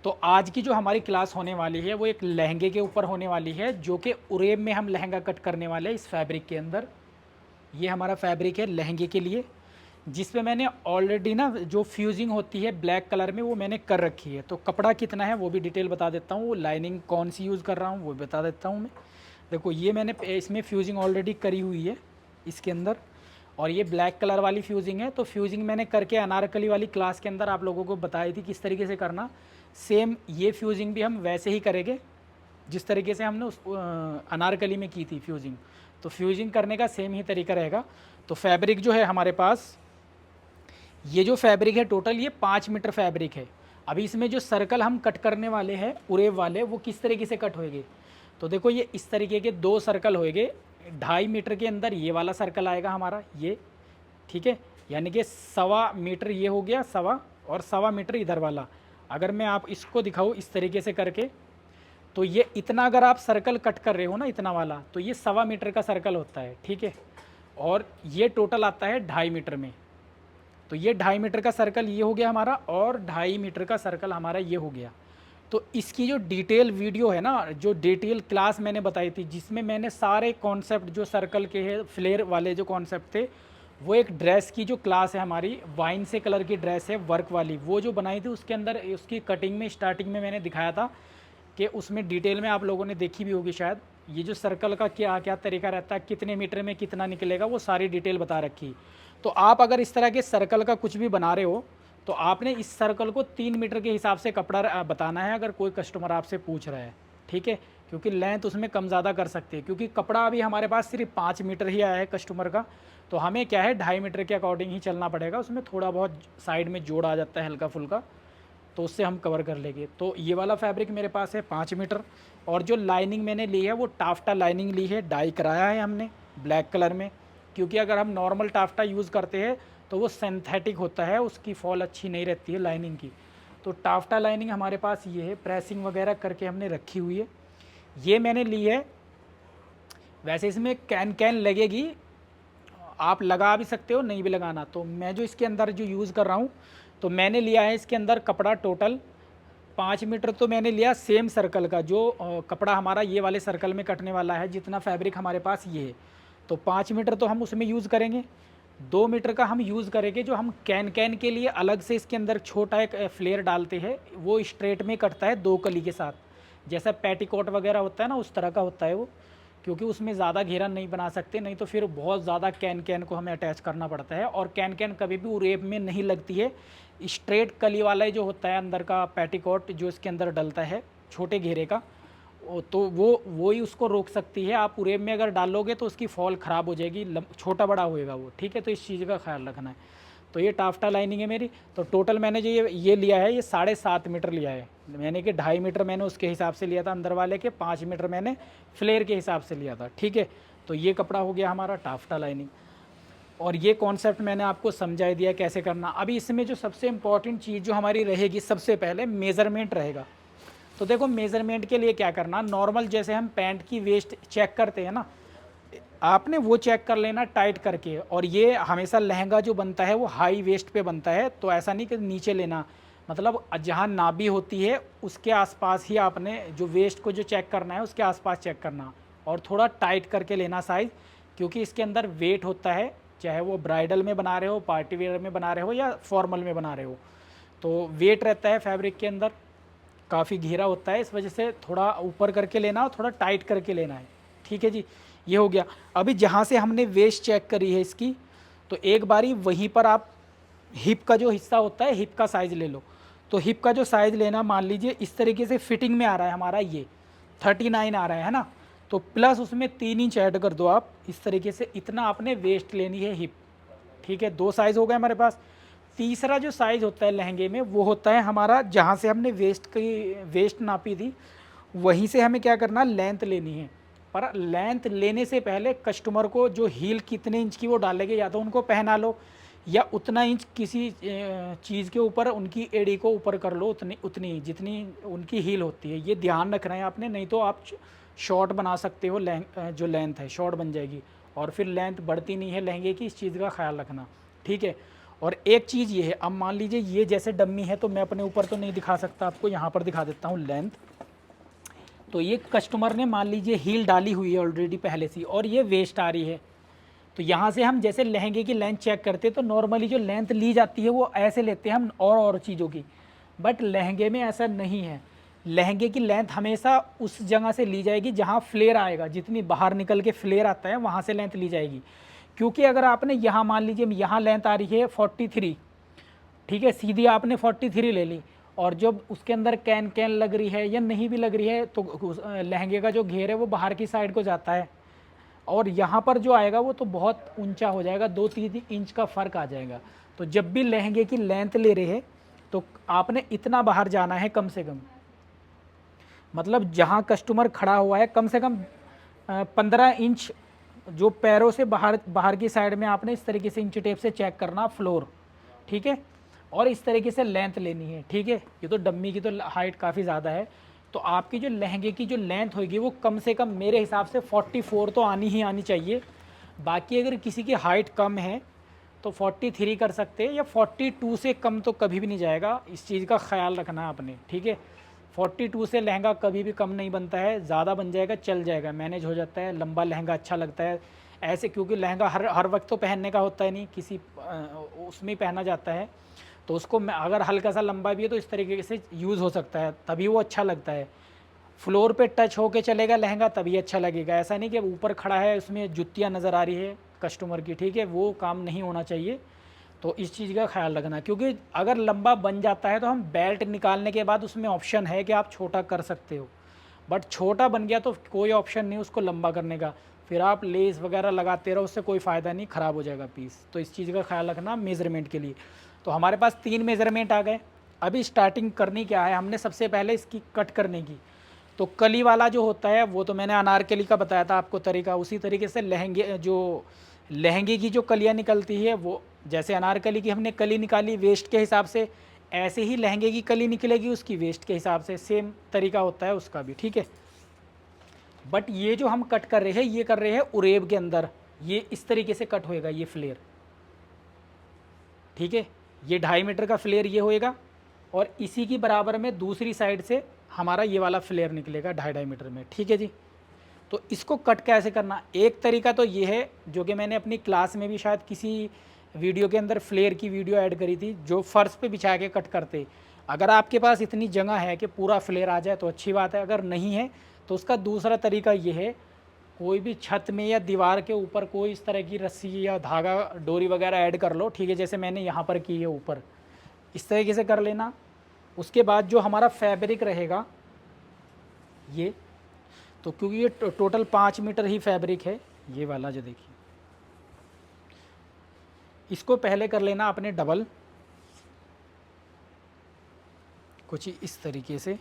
तो आज की जो हमारी क्लास होने वाली है वो एक लहंगे के ऊपर होने वाली है, जो कि उरेब में हम लहंगा कट करने वाले हैं इस फैब्रिक के अंदर। ये हमारा फैब्रिक है लहंगे के लिए, जिस पे मैंने ऑलरेडी ना जो फ्यूजिंग होती है ब्लैक कलर में वो मैंने कर रखी है। तो कपड़ा कितना है वो भी डिटेल बता देता हूँ, लाइनिंग कौन सी यूज़ कर रहा हूँ वो बता देता हूँ मैं। देखो ये मैंने इसमें फ्यूजिंग ऑलरेडी करी हुई है इसके अंदर, और ये ब्लैक कलर वाली फ्यूजिंग है। तो फ्यूजिंग मैंने करके अनारकली वाली क्लास के अंदर आप लोगों को बताई थी किस तरीके से करना। सेम ये फ्यूजिंग भी हम वैसे ही करेंगे जिस तरीके से हमने उस अनारकली में की थी फ्यूजिंग। तो फ्यूजिंग करने का सेम ही तरीका रहेगा। तो फैब्रिक जो है हमारे पास, ये जो फैब्रिक है टोटल ये 5 मीटर फैब्रिक है। अभी इसमें जो सर्कल हम कट करने वाले हैं उरेब वाले, वो किस तरीके से कट होएंगे। तो देखो ये इस तरीके के 2 सर्कल होएंगे। 2.5 मीटर के अंदर ये वाला सर्कल आएगा हमारा ये, ठीक है, यानी कि 1.25 मीटर ये हो गया सवा, और 1.25 मीटर इधर वाला। अगर मैं आप इसको दिखाऊँ इस तरीके से करके, तो ये इतना अगर आप सर्कल कट कर रहे हो ना इतना वाला, तो ये 1.25 मीटर का सर्कल होता है, ठीक है। और ये टोटल आता है 2.5 मीटर में। तो ये 2.5 मीटर का सर्कल ये हो गया हमारा, और 2.5 मीटर का सर्कल हमारा ये हो गया। तो इसकी जो डिटेल वीडियो है ना, जो डिटेल क्लास मैंने बताई थी, जिसमें मैंने सारे कॉन्सेप्ट जो सर्कल के हैं फ्लेयर वाले जो कॉन्सेप्ट थे, वो एक ड्रेस की जो क्लास है हमारी, वाइन से कलर की ड्रेस है वर्क वाली, वो जो बनाई थी उसके अंदर उसकी कटिंग में स्टार्टिंग में मैंने दिखाया था कि उसमें डिटेल में आप लोगों ने देखी भी होगी शायद। ये जो सर्कल का क्या क्या तरीका रहता है, कितने मीटर में कितना निकलेगा, वो सारी डिटेल बता रखी। तो आप अगर इस तरह के सर्कल का कुछ भी बना रहे हो, तो आपने इस सर्कल को 3 मीटर के हिसाब से कपड़ा बताना है अगर कोई कस्टमर आपसे पूछ रहा है, ठीक है। क्योंकि लेंथ उसमें कम ज़्यादा कर सकते हैं, क्योंकि कपड़ा अभी हमारे पास सिर्फ 5 मीटर ही आया है कस्टमर का। तो हमें क्या है 2.5 मीटर के अकॉर्डिंग ही चलना पड़ेगा। उसमें थोड़ा बहुत साइड में जोड़ आ जाता है हल्का फुल्का, तो उससे हम कवर कर लेंगे। तो ये वाला फैब्रिक मेरे पास है 5 मीटर। और जो लाइनिंग मैंने ली है वो टाफ्टा लाइनिंग ली है, डाई कराया है हमने ब्लैक कलर में। क्योंकि अगर हम नॉर्मल टाफ्टा यूज़ करते हैं तो वो सिंथेटिक होता है, उसकी फॉल अच्छी नहीं रहती है लाइनिंग की। तो टाफ्टा लाइनिंग हमारे पास ये है, प्रेसिंग वगैरह करके हमने रखी हुई है। ये मैंने ली है। वैसे इसमें कैन कैन लगेगी, आप लगा भी सकते हो नहीं भी लगाना। तो मैं जो इसके अंदर जो यूज़ कर रहा हूँ, तो मैंने लिया है इसके अंदर कपड़ा टोटल 5 मीटर। तो मैंने लिया सेम सर्कल का, जो कपड़ा हमारा ये वाले सर्कल में कटने वाला है, जितना फैब्रिक हमारे पास ये है। तो 5 मीटर तो हम उसमें यूज़ करेंगे। 2 मीटर का हम यूज़ करेंगे जो हम कैन कैन के लिए अलग से इसके अंदर छोटा एक फ्लेयर डालते हैं, वो स्ट्रेट में कटता है 2 कली के साथ। जैसा पेटीकोट वगैरह होता है ना, उस तरह का होता है वो। क्योंकि उसमें ज़्यादा घेरा नहीं बना सकते, नहीं तो फिर बहुत ज़्यादा कैन कैन को हमें अटैच करना पड़ता है। और कैन कैन कभी भी उरेब में नहीं लगती है। स्ट्रेट कली वाला जो होता है अंदर का पेटीकोट जो इसके अंदर डलता है छोटे घेरे का, तो वो ही उसको रोक सकती है। आप उरेब में अगर डालोगे तो उसकी फॉल ख़राब हो जाएगी, छोटा बड़ा होएगा वो, ठीक है। तो इस चीज़ का ख्याल रखना है। तो ये टाफ्टा लाइनिंग है मेरी। तो टोटल मैंने जो ये लिया है, ये 7.5 मीटर लिया है मैंने, कि 2.5 मीटर मैंने उसके हिसाब से लिया था अंदर वाले के, 5 मीटर मैंने फ्लेयर के हिसाब से लिया था, ठीक है। तो ये कपड़ा हो गया हमारा टाफ्टा लाइनिंग। और ये कॉन्सेप्ट मैंने आपको समझा दिया कैसे करना। अभी इसमें जो सबसे इम्पॉर्टेंट चीज़ जो हमारी रहेगी, सबसे पहले मेज़रमेंट रहेगा। तो देखो मेज़रमेंट के लिए क्या करना, नॉर्मल जैसे हम पैंट की वेस्ट चेक करते हैं ना, आपने वो चेक कर लेना टाइट करके। और ये हमेशा लहंगा जो बनता है वो हाई वेस्ट पे बनता है, तो ऐसा नहीं कि नीचे लेना, मतलब जहाँ नाभि होती है उसके आसपास ही आपने जो वेस्ट को जो चेक करना है उसके आसपास चेक करना, और थोड़ा टाइट करके लेना साइज़। क्योंकि इसके अंदर वेट होता है, चाहे वो ब्राइडल में बना रहे हो, पार्टी वेयर में बना रहे हो, या फॉर्मल में बना रहे हो, तो वेट रहता है फैब्रिक के अंदर, काफ़ी घेरा होता है। इस वजह से थोड़ा ऊपर करके लेना और थोड़ा टाइट करके लेना है, ठीक है जी। ये हो गया। अभी जहाँ से हमने वेस्ट चेक करी है इसकी, तो एक बारी वहीं पर आप हिप का जो हिस्सा होता है, हिप का साइज़ ले लो। तो हिप का जो साइज़ लेना, मान लीजिए इस तरीके से फिटिंग में आ रहा है हमारा, ये 39 आ रहा है ना, तो प्लस उसमें 3 इंच ऐड कर दो आप इस तरीके से। इतना आपने वेस्ट लेनी है हिप, ठीक है। 2 साइज़ हो गए हमारे पास। तीसरा जो साइज़ होता है लहंगे में, वो होता है हमारा जहाँ से हमने वेस्ट नापी थी, वहीं से हमें क्या करना, लेंथ लेनी है। पर लेंथ लेने से पहले कस्टमर को जो हील कितने इंच की वो डालेंगे, या तो उनको पहना लो, या उतना इंच किसी चीज़ के ऊपर उनकी एड़ी को ऊपर कर लो, उतनी उतनी जितनी उनकी हील होती है। ये ध्यान रखना है आपने, नहीं तो आप शॉर्ट बना सकते हो, जो लेंथ है शॉर्ट बन जाएगी, और फिर लेंथ बढ़ती नहीं है लहंगे की, इस चीज़ का ख्याल रखना, ठीक है। और एक चीज़ ये है, अब मान लीजिए ये जैसे डम्मी है तो मैं अपने ऊपर तो नहीं दिखा सकता आपको, यहाँ पर दिखा देता हूँ लेंथ। तो ये कस्टमर ने मान लीजिए हील डाली हुई है ऑलरेडी पहले से और ये वेस्ट आ रही है। तो यहाँ से हम जैसे लहंगे की लेंथ चेक करते हैं तो नॉर्मली जो लेंथ ली जाती है वो ऐसे लेते हैं हम और चीज़ों की, बट लहंगे में ऐसा नहीं है। लहंगे की लेंथ हमेशा उस जगह से ली जाएगी जहाँ फ्लेयर आएगा, जितनी बाहर निकल के फ्लेयर आता है वहाँ से लेंथ ली जाएगी। क्योंकि अगर आपने यहाँ मान लीजिए यहाँ लेंथ आ रही है 43, ठीक है, सीधी आपने 43 ले ली और जब उसके अंदर कैन कैन लग रही है या नहीं भी लग रही है तो लहंगे का जो घेर है वो बाहर की साइड को जाता है और यहाँ पर जो आएगा वो तो बहुत ऊंचा हो जाएगा, 2-3 इंच का फ़र्क आ जाएगा। तो जब भी लहंगे की लेंथ ले रहे हैं तो आपने इतना बाहर जाना है कम से कम, मतलब जहाँ कस्टमर खड़ा हुआ है कम से कम 15 इंच जो पैरों से बाहर की साइड में आपने इस तरीके से इंच टेप से चेक करना फ्लोर, ठीक है, और इस तरीके से लेंथ लेनी है, ठीक है। ये तो डम्मी की तो हाइट काफ़ी ज़्यादा है, तो आपकी जो लहंगे की जो लेंथ होगी वो कम से कम मेरे हिसाब से 44 तो आनी ही आनी चाहिए। बाकी अगर किसी की हाइट कम है तो 43 कर सकते हैं, या 42 से कम तो कभी भी नहीं जाएगा, इस चीज़ का ख्याल रखना है आपने, ठीक है। 42 से लहंगा कभी भी कम नहीं बनता है, ज़्यादा बन जाएगा चल जाएगा, मैनेज हो जाता है, लंबा लहंगा अच्छा लगता है ऐसे, क्योंकि लहंगा हर वक्त तो पहनने का होता है नहीं, किसी उसमें ही पहना जाता है। तो उसको अगर हल्का सा लंबा भी है तो इस तरीके से यूज़ हो सकता है, तभी वो अच्छा लगता है। फ्लोर पे टच होके चलेगा लहंगा तभी अच्छा लगेगा, ऐसा नहीं कि ऊपर खड़ा है उसमें जुतियाँ नज़र आ रही है कस्टमर की, ठीक है, वो काम नहीं होना चाहिए। तो इस चीज़ का ख्याल रखना, क्योंकि अगर लंबा बन जाता है तो हम बेल्ट निकालने के बाद उसमें ऑप्शन है कि आप छोटा कर सकते हो, बट छोटा बन गया तो कोई ऑप्शन नहीं उसको लंबा करने का, फिर आप लेस वगैरह लगाते रहो, उससे कोई फ़ायदा नहीं, ख़राब हो जाएगा पीस। तो इस चीज़ का ख्याल रखना मेज़रमेंट के लिए। तो हमारे पास 3 मेज़रमेंट आ गए। अभी स्टार्टिंग करनी क्या है, हमने सबसे पहले इसकी कट करने की। तो कली वाला जो होता है वो तो मैंने अनारकली का बताया था आपको तरीका, उसी तरीके से लहंगे की जो कलियाँ निकलती है वो, जैसे अनारकली की हमने कली निकाली वेस्ट के हिसाब से, ऐसे ही लहंगे की कली निकलेगी उसकी वेस्ट के हिसाब से, सेम तरीका होता है उसका भी, ठीक है। बट ये जो हम कट कर रहे हैं ये कर रहे हैं उरेब के अंदर, ये इस तरीके से कट होएगा ये फ्लेयर, ठीक है। ये 2.5 मीटर का फ्लेयर ये होएगा और इसी की बराबर में दूसरी साइड से हमारा ये वाला फ्लेयर निकलेगा 2.5 मीटर में, ठीक है जी। तो इसको कट कैसे करना, एक तरीका तो ये है जो कि मैंने अपनी क्लास में भी शायद किसी वीडियो के अंदर फ्लेयर की वीडियो ऐड करी थी, जो फ़र्श पे बिछा के कट करते। अगर आपके पास इतनी जगह है कि पूरा फ्लेयर आ जाए तो अच्छी बात है, अगर नहीं है तो उसका दूसरा तरीका ये है, कोई भी छत में या दीवार के ऊपर कोई इस तरह की रस्सी या धागा डोरी वगैरह ऐड कर लो, ठीक है, जैसे मैंने यहाँ पर की है ऊपर, इस तरीके से कर लेना। उसके बाद जो हमारा फैब्रिक रहेगा ये, तो क्योंकि ये टोटल 5 मीटर ही फैब्रिक है ये वाला जो देखिए, इसको पहले कर लेना आपने डबल, कुछ इस तरीके से,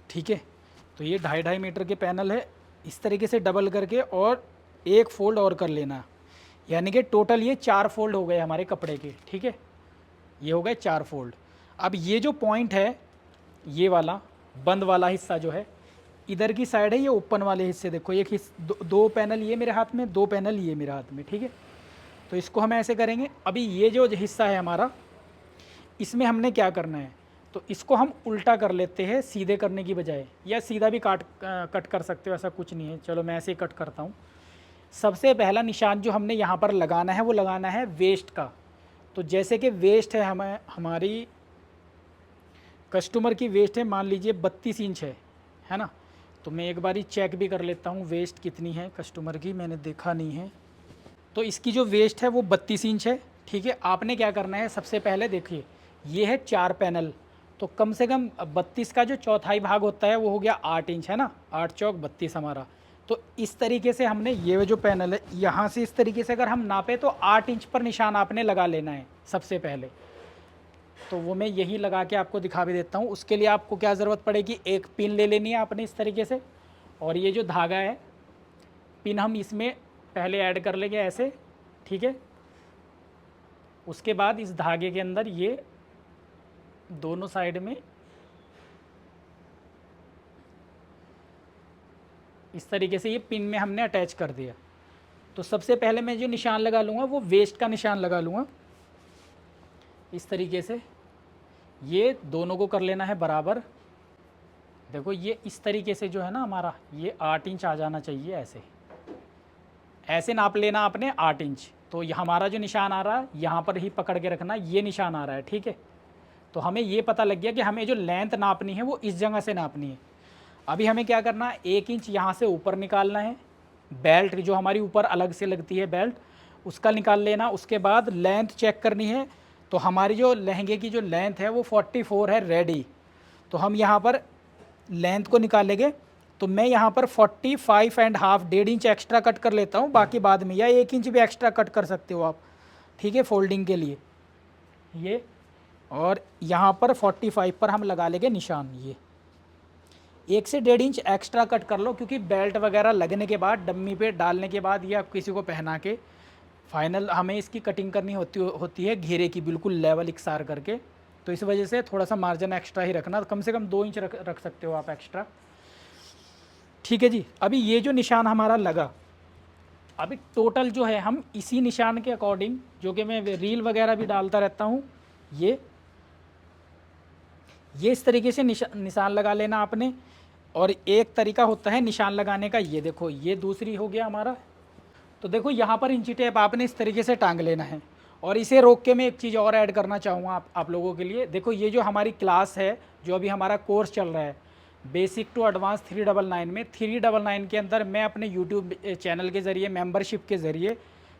ठीक है। तो ये 2.5 मीटर के पैनल है, इस तरीके से डबल करके और एक फोल्ड और कर लेना, यानी कि टोटल ये 4 फोल्ड हो गए हमारे कपड़े के, ठीक है, ये हो गए 4 फोल्ड। अब ये जो पॉइंट है ये वाला बंद वाला हिस्सा जो है इधर की साइड है, ये ओपन वाले हिस्से देखो, एक दो पैनल ये मेरे हाथ में, 2 पैनल ये मेरे हाथ में, ठीक है। तो इसको हम ऐसे करेंगे। अभी ये जो हिस्सा है हमारा, इसमें हमने क्या करना है, तो इसको हम उल्टा कर लेते हैं सीधे करने की बजाय, या सीधा भी कट कर सकते हो, ऐसा कुछ नहीं है। चलो मैं ऐसे ही कट करता हूँ। सबसे पहला निशान जो हमने यहाँ पर लगाना है वो लगाना है वेस्ट का। तो जैसे कि वेस्ट है हमारी कस्टमर की वेस्ट है मान लीजिए 32 इंच है ना। तो मैं एक बारी चेक भी कर लेता हूँ वेस्ट कितनी है कस्टमर की, मैंने देखा नहीं है। तो इसकी जो वेस्ट है वो 32 इंच है, ठीक है। आपने क्या करना है, सबसे पहले देखिए ये है 4 पैनल, तो कम से कम 32 का जो चौथाई भाग होता है वो हो गया 8 इंच, है ना, 8 चौक 32 हमारा। तो इस तरीके से हमने ये जो पैनल है यहाँ से इस तरीके से अगर हम नापे तो 8 इंच पर निशान आपने लगा लेना है सबसे पहले। तो वो मैं यही लगा के आपको दिखा भी देता हूँ। उसके लिए आपको क्या ज़रूरत पड़ेगी, एक पिन ले लेनी है आपने इस तरीके से, और ये जो धागा है पिन हम इसमें पहले ऐड कर लेंगे ऐसे, ठीक है। उसके बाद इस धागे के अंदर ये दोनों साइड में इस तरीके से ये पिन में हमने अटैच कर दिया। तो सबसे पहले मैं जो निशान लगा लूँगा वो वेस्ट का निशान लगा लूँगा इस तरीके से। ये दोनों को कर लेना है बराबर। देखो ये इस तरीके से जो है ना हमारा ये 8 इंच आ जाना चाहिए, ऐसे नाप लेना आपने 8 इंच। तो ये हमारा जो निशान आ रहा है यहाँ पर ही पकड़ के रखना, ये निशान आ रहा है, ठीक है। तो हमें ये पता लग गया कि हमें जो लेंथ नापनी है वो इस जगह से नापनी है। अभी हमें क्या करना है, 1 इंच यहाँ से ऊपर निकालना है, बेल्ट जो हमारी ऊपर अलग से लगती है बेल्ट उसका निकाल लेना। उसके बाद लेंथ चेक करनी है। तो हमारी जो लहंगे की जो लेंथ है वो 44 है रेडी। तो हम यहाँ पर लेंथ को निकालेंगे। तो मैं यहाँ पर 45.5 1.5 इंच एक्स्ट्रा कट कर लेता हूँ, बाकी बाद में, या 1 इंच भी एक्स्ट्रा कट कर सकते हो आप, ठीक है, फोल्डिंग के लिए ये। और यहाँ पर 45 पर हम लगा लेंगे निशान। ये 1 से 1.5 इंच एक्स्ट्रा कट कर लो, क्योंकि बेल्ट वगैरह लगने के बाद डम्मी पे डालने के बाद या किसी को पहना के फाइनल हमें इसकी कटिंग करनी होती है घेरे की, बिल्कुल लेवल इकसार करके। तो इस वजह से थोड़ा सा मार्जिन एक्स्ट्रा ही रखना, कम से कम 2 इंच रख सकते हो आप एक्स्ट्रा, ठीक है जी। अभी ये जो निशान हमारा लगा, अभी टोटल जो है हम इसी निशान के अकॉर्डिंग, जो कि मैं रील वगैरह भी डालता रहता हूँ, ये इस तरीके से निशान लगा लेना आपने। और एक तरीका होता है निशान लगाने का, ये देखो ये दूसरी हो गया हमारा। तो देखो यहाँ पर इंची टेप आपने इस तरीके से टांग लेना है। और इसे रोक के मैं एक चीज़ और ऐड करना चाहूँगा आप लोगों के लिए। देखो ये जो हमारी क्लास है, जो अभी हमारा कोर्स चल रहा है बेसिक टू एडवांस 399 में, 399 के अंदर मैं अपने यूट्यूब चैनल के ज़रिए मेंबरशिप के ज़रिए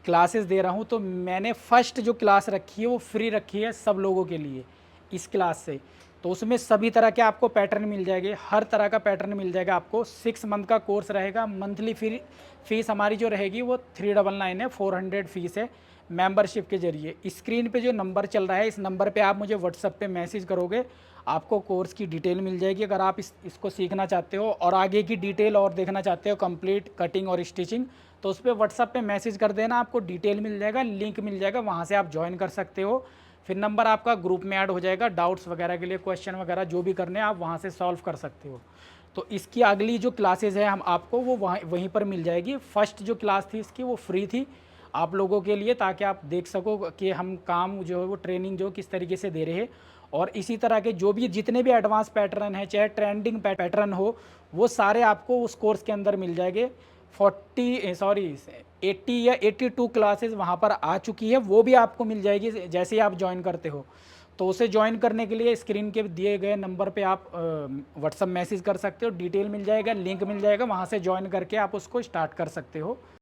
क्लासेस दे रहा हूँ। तो मैंने फ़र्स्ट जो क्लास रखी है वो फ्री रखी है सब लोगों के लिए इस क्लास से। तो उसमें सभी तरह के आपको पैटर्न मिल जाएंगे, हर तरह का पैटर्न मिल जाएगा आपको। 6 मंथ का कोर्स रहेगा। मंथली फीस हमारी जो रहेगी वो 399 है, 400 फीस है मेंबरशिप के ज़रिए। स्क्रीन पे जो नंबर चल रहा है, इस नंबर पे आप मुझे व्हाट्सएप पे मैसेज करोगे, आपको कोर्स की डिटेल मिल जाएगी। अगर आप इसको सीखना चाहते हो और आगे की डिटेल और देखना चाहते हो, कंप्लीट कटिंग और स्टिचिंग, तो उस पर व्हाट्सएप पे मैसेज कर देना, आपको डिटेल मिल जाएगा, लिंक मिल जाएगा, वहाँ से आप ज्वाइन कर सकते हो। फिर नंबर आपका ग्रुप में ऐड हो जाएगा, डाउट्स वगैरह के लिए, क्वेश्चन वगैरह जो भी करने हैं आप वहाँ से सॉल्व कर सकते हो। तो इसकी अगली जो क्लासेस है हम आपको वो वहीं पर मिल जाएगी। फर्स्ट जो क्लास थी इसकी वो फ्री थी आप लोगों के लिए, ताकि आप देख सको कि हम काम जो है वो ट्रेनिंग जो किस तरीके से दे रहे हैं। और इसी तरह के जो भी जितने भी एडवांस पैटर्न हैं, चाहे ट्रेंडिंग पैटर्न हो, वो सारे आपको उस कोर्स के अंदर मिल जाएंगे। 80 या 82 क्लासेस वहाँ पर आ चुकी है, वो भी आपको मिल जाएगी जैसे ही आप ज्वाइन करते हो। तो उसे ज्वाइन करने के लिए स्क्रीन के दिए गए नंबर पे आप व्हाट्सअप मैसेज कर सकते हो, डिटेल मिल जाएगा, लिंक मिल जाएगा, वहाँ से ज्वाइन करके आप उसको स्टार्ट कर सकते हो।